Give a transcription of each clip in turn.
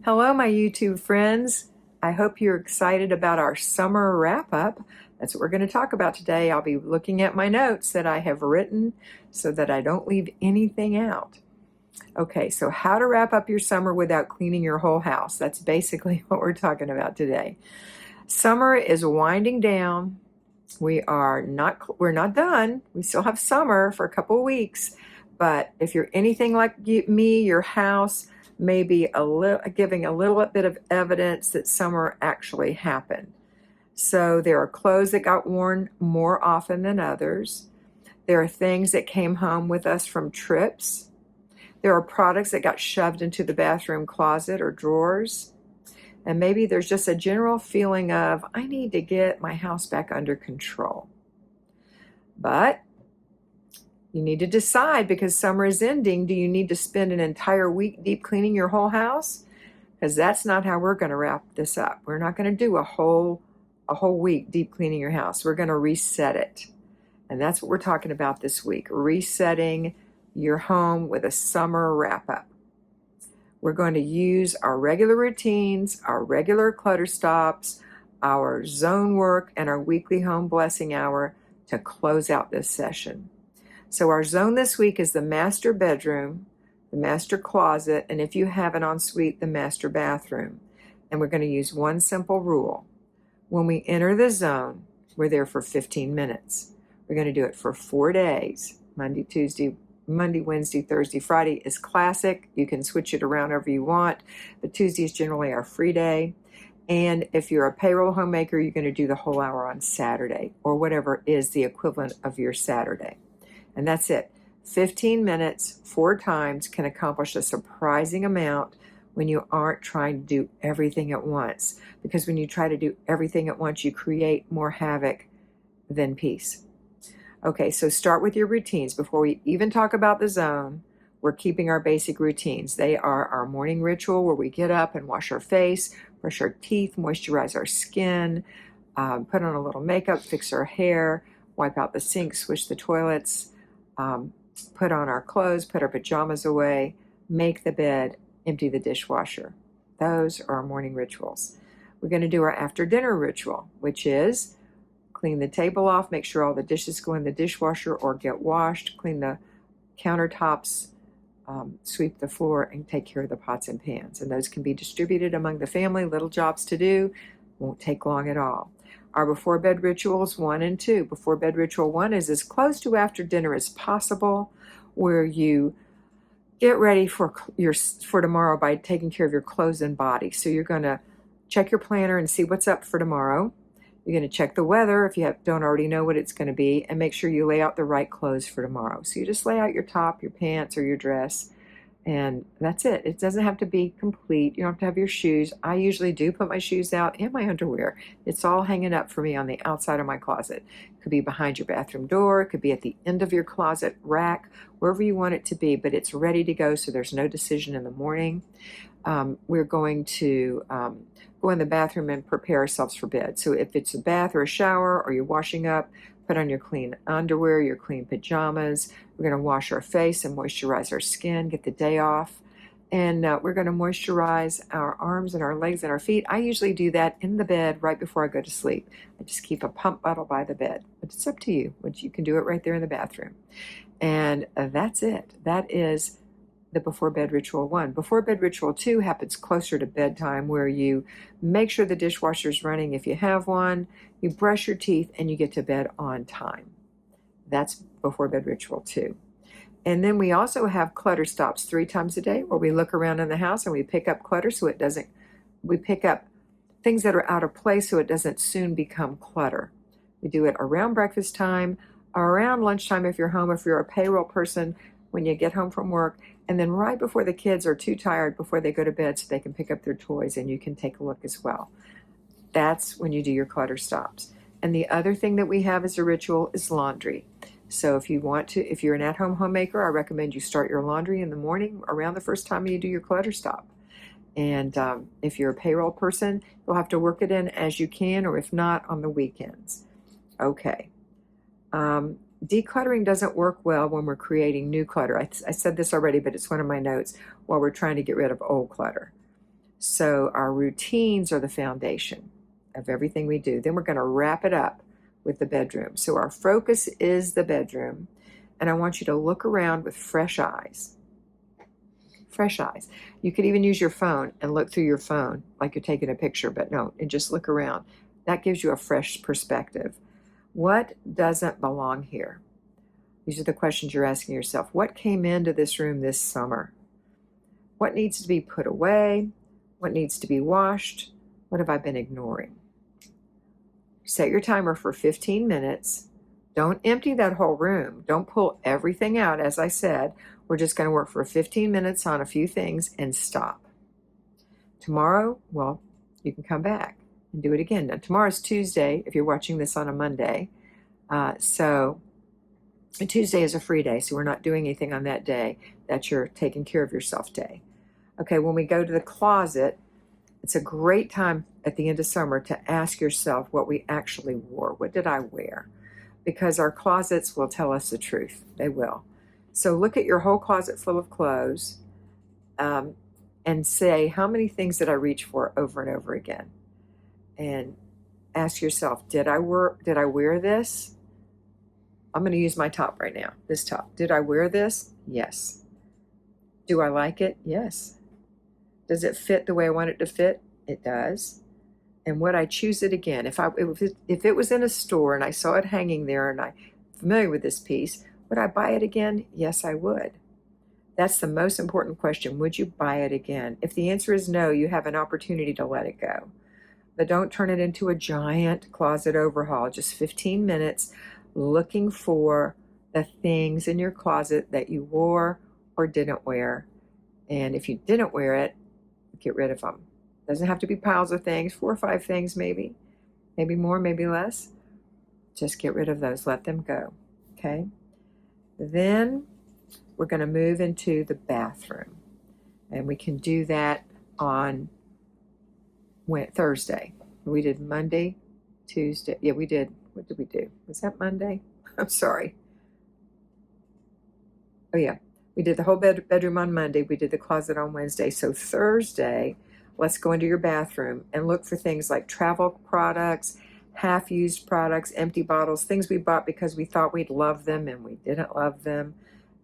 Hello, my YouTube friends. I hope you're excited about our summer wrap-up. That's what we're going to talk about today. I'll be looking at my notes that I have written so that I don't leave anything out. Okay, so how to wrap up your summer without cleaning your whole house. That's basically what we're talking about today. Summer is winding down. We're not done. We still have summer for a couple of weeks, but if you're anything like me, your house may be giving a little bit of evidence that summer actually happened. So there are clothes that got worn more often than others. There are things that came home with us from trips. There are products that got shoved into the bathroom closet or drawers. And maybe there's just a general feeling of, I need to get my house back under control. But you need to decide, because summer is ending, do you need to spend an entire week deep cleaning your whole house? Because that's not how we're going to wrap this up. We're not going to do a whole week deep cleaning your house. We're going to reset it. And that's what we're talking about this week, resetting your home with a summer wrap-up. We're going to use our regular routines, our regular clutter stops, our zone work, and our weekly home blessing hour to close out this session. So our zone this week is the master bedroom, the master closet, and if you have an ensuite, the master bathroom. And we're going to use one simple rule. When we enter the zone, we're there for 15 minutes. We're going to do it for 4 days, Monday, Wednesday, Thursday, Friday is classic. You can switch it around however you want, but Tuesday is generally our free day. And if you're a payroll homemaker, you're going to do the whole hour on Saturday, or whatever is the equivalent of your Saturday. And that's it. 15 minutes, 4 times, can accomplish a surprising amount when you aren't trying to do everything at once. Because when you try to do everything at once, you create more havoc than peace. Okay, so start with your routines. Before we even talk about the zone, we're keeping our basic routines. They are our morning ritual where we get up and wash our face, brush our teeth, moisturize our skin, put on a little makeup, fix our hair, wipe out the sink, swish the toilets, put on our clothes, put our pajamas away, make the bed, empty the dishwasher. Those are our morning rituals. We're going to do our after dinner ritual, which is clean the table off, make sure all the dishes go in the dishwasher or get washed, clean the countertops, sweep the floor, and take care of the pots and pans. And those can be distributed among the family, little jobs to do, won't take long at all. Our before bed rituals 1 and 2. Before bed ritual 1 is as close to after dinner as possible, where you get ready for tomorrow by taking care of your clothes and body. So you're going to check your planner and see what's up for tomorrow. You're going to check the weather if you don't already know what it's going to be, and make sure you lay out the right clothes for tomorrow. So you just lay out your top, your pants, or your dress, and that's it. It doesn't have to be complete. You don't have to have your shoes. I usually do put my shoes out and my underwear. It's all hanging up for me on the outside of my closet. It could be behind your bathroom door. It could be at the end of your closet rack, wherever you want it to be, but it's ready to go so there's no decision in the morning. We're going to go in the bathroom and prepare ourselves for bed. So if it's a bath or a shower or you're washing up, put on your clean underwear, your clean pajamas. We're going to wash our face and moisturize our skin, get the day off. And we're going to moisturize our arms and our legs and our feet. I usually do that in the bed right before I go to sleep. I just keep a pump bottle by the bed. But it's up to you. But you can do it right there in the bathroom. And that's it. That is the before bed ritual 1. Before bed ritual 2 happens closer to bedtime, where you make sure the dishwasher's running if you have one, you brush your teeth, and you get to bed on time. That's before bed ritual 2. And then we also have clutter stops 3 times a day, where we look around in the house and we pick up clutter we pick up things that are out of place so it doesn't soon become clutter. We do it around breakfast time, around lunchtime if you're home, if you're a payroll person, when you get home from work, and then right before the kids are too tired before they go to bed so they can pick up their toys and you can take a look as well. That's when you do your clutter stops. And the other thing that we have as a ritual is laundry. So if you're an at-home homemaker, I recommend you start your laundry in the morning around the first time you do your clutter stop. And if you're a payroll person, you'll have to work it in as you can, or if not, on the weekends. Okay. Decluttering doesn't work well when we're creating new clutter. I said this already, but it's one of my notes, while we're trying to get rid of old clutter. So our routines are the foundation of everything we do. Then we're going to wrap it up with the bedroom. So our focus is the bedroom, and I want you to look around with fresh eyes. Fresh eyes. You could even use your phone and look through your phone like you're taking a picture, but no, and just look around. That gives you a fresh perspective. What doesn't belong here? These are the questions you're asking yourself. What came into this room this summer? What needs to be put away? What needs to be washed? What have I been ignoring? Set your timer for 15 minutes. Don't empty that whole room. Don't pull everything out. As I said, we're just going to work for 15 minutes on a few things and stop. Tomorrow, well, you can come back and do it again. Now, tomorrow's Tuesday, if you're watching this on a Monday. So Tuesday is a free day, so we're not doing anything on that day. That's your taking care of yourself day. Okay, when we go to the closet, it's a great time at the end of summer to ask yourself what we actually wore. What did I wear? Because our closets will tell us the truth. They will. So look at your whole closet full of clothes and say, how many things did I reach for over and over again? And ask yourself, did I wear this? I'm going to use my top right now, this top. Did I wear this? Yes. Do I like it? Yes. Does it fit the way I want it to fit? It does. And would I choose it again? If it was in a store and I saw it hanging there and I'm familiar with this piece, would I buy it again? Yes, I would. That's the most important question. Would you buy it again? If the answer is no, you have an opportunity to let it go. But don't turn it into a giant closet overhaul. Just 15 minutes looking for the things in your closet that you wore or didn't wear. And if you didn't wear it, get rid of them. Doesn't have to be piles of things, 4 or 5 things maybe more, maybe less. Just get rid of those, let them go, okay? Then we're going to move into the bathroom, and we can do that on Thursday. We did Monday, Tuesday. Yeah, we did. What did we do? Was that Monday? I'm sorry. Oh, yeah. We did the whole bedroom on Monday. We did the closet on Wednesday. So Thursday, let's go into your bathroom and look for things like travel products, half-used products, empty bottles, things we bought because we thought we'd love them and we didn't love them.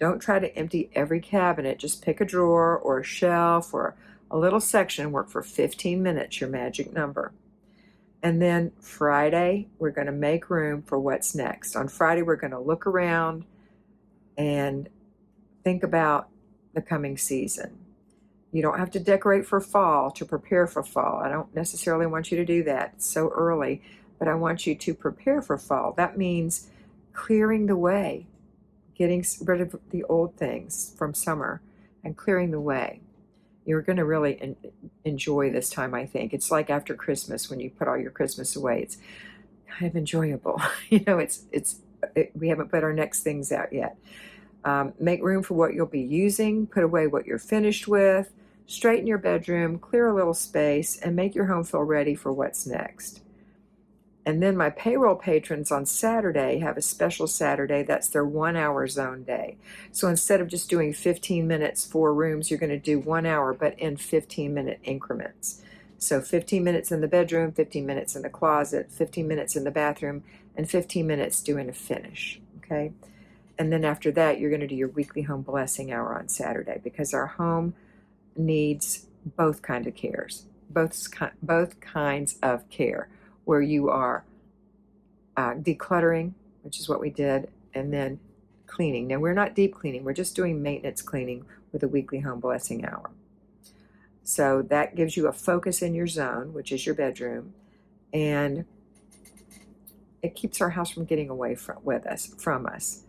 Don't try to empty every cabinet. Just pick a drawer or a shelf or a little section. Work for 15 minutes, your magic number. And then Friday, we're going to make room for what's next. On Friday, we're going to look around and think about the coming season. You don't have to decorate for fall to prepare for fall. I don't necessarily want you to do that. It's so early, but I want you to prepare for fall. That means clearing the way, getting rid of the old things from summer and clearing the way. You're going to really enjoy this time, I think. It's like after Christmas when you put all your Christmas away. It's kind of enjoyable. We haven't put our next things out yet. Make room for what you'll be using, put away what you're finished with, straighten your bedroom, clear a little space, and make your home feel ready for what's next. And then my payroll patrons on Saturday have a special Saturday. That's their 1 hour zone day. So instead of just doing 15 minutes, 4 rooms, you're going to do 1 hour, but in 15-minute increments. So 15 minutes in the bedroom, 15 minutes in the closet, 15 minutes in the bathroom, and 15 minutes doing a finish, okay? And then after that, you're going to do your weekly home blessing hour on Saturday because our home needs both kinds of cares, both kinds of care, where you are decluttering, which is what we did, and then cleaning. Now, we're not deep cleaning. We're just doing maintenance cleaning with a weekly home blessing hour. So that gives you a focus in your zone, which is your bedroom, and it keeps our house from getting away from us.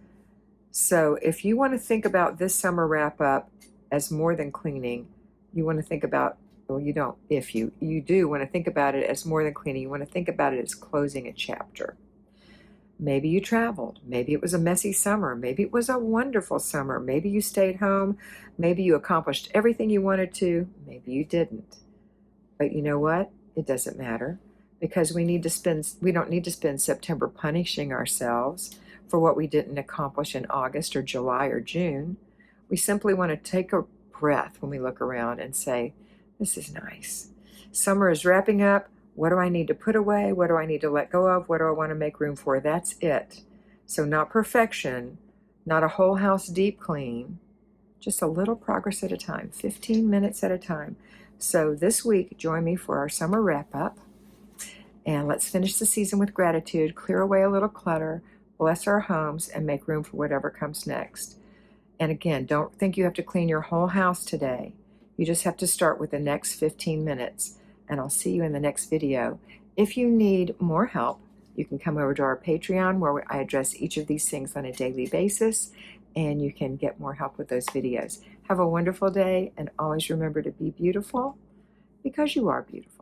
So if you want to think about this summer wrap up as more than cleaning, you want to think about, well, you don't, if you do want to think about it as more than cleaning, you want to think about it as closing a chapter. Maybe you traveled. Maybe it was a messy summer. Maybe it was a wonderful summer. Maybe you stayed home. Maybe you accomplished everything you wanted to. Maybe you didn't. But you know what? It doesn't matter because we don't need to spend September punishing ourselves for what we didn't accomplish in August or July or June. We simply want to take a breath when we look around and say, This is nice. Summer is wrapping up. What do I need to put away? What do I need to let go of? What do I want to make room for? That's it. So not perfection, not a whole house deep clean, just a little progress at a time, 15 minutes at a time. So this week, join me for our summer wrap up. And let's finish the season with gratitude, clear away a little clutter, bless our homes, and make room for whatever comes next. And again, don't think you have to clean your whole house today. You just have to start with the next 15 minutes. And I'll see you in the next video. If you need more help, you can come over to our Patreon where I address each of these things on a daily basis, and you can get more help with those videos. Have a wonderful day, and always remember to be beautiful because you are beautiful.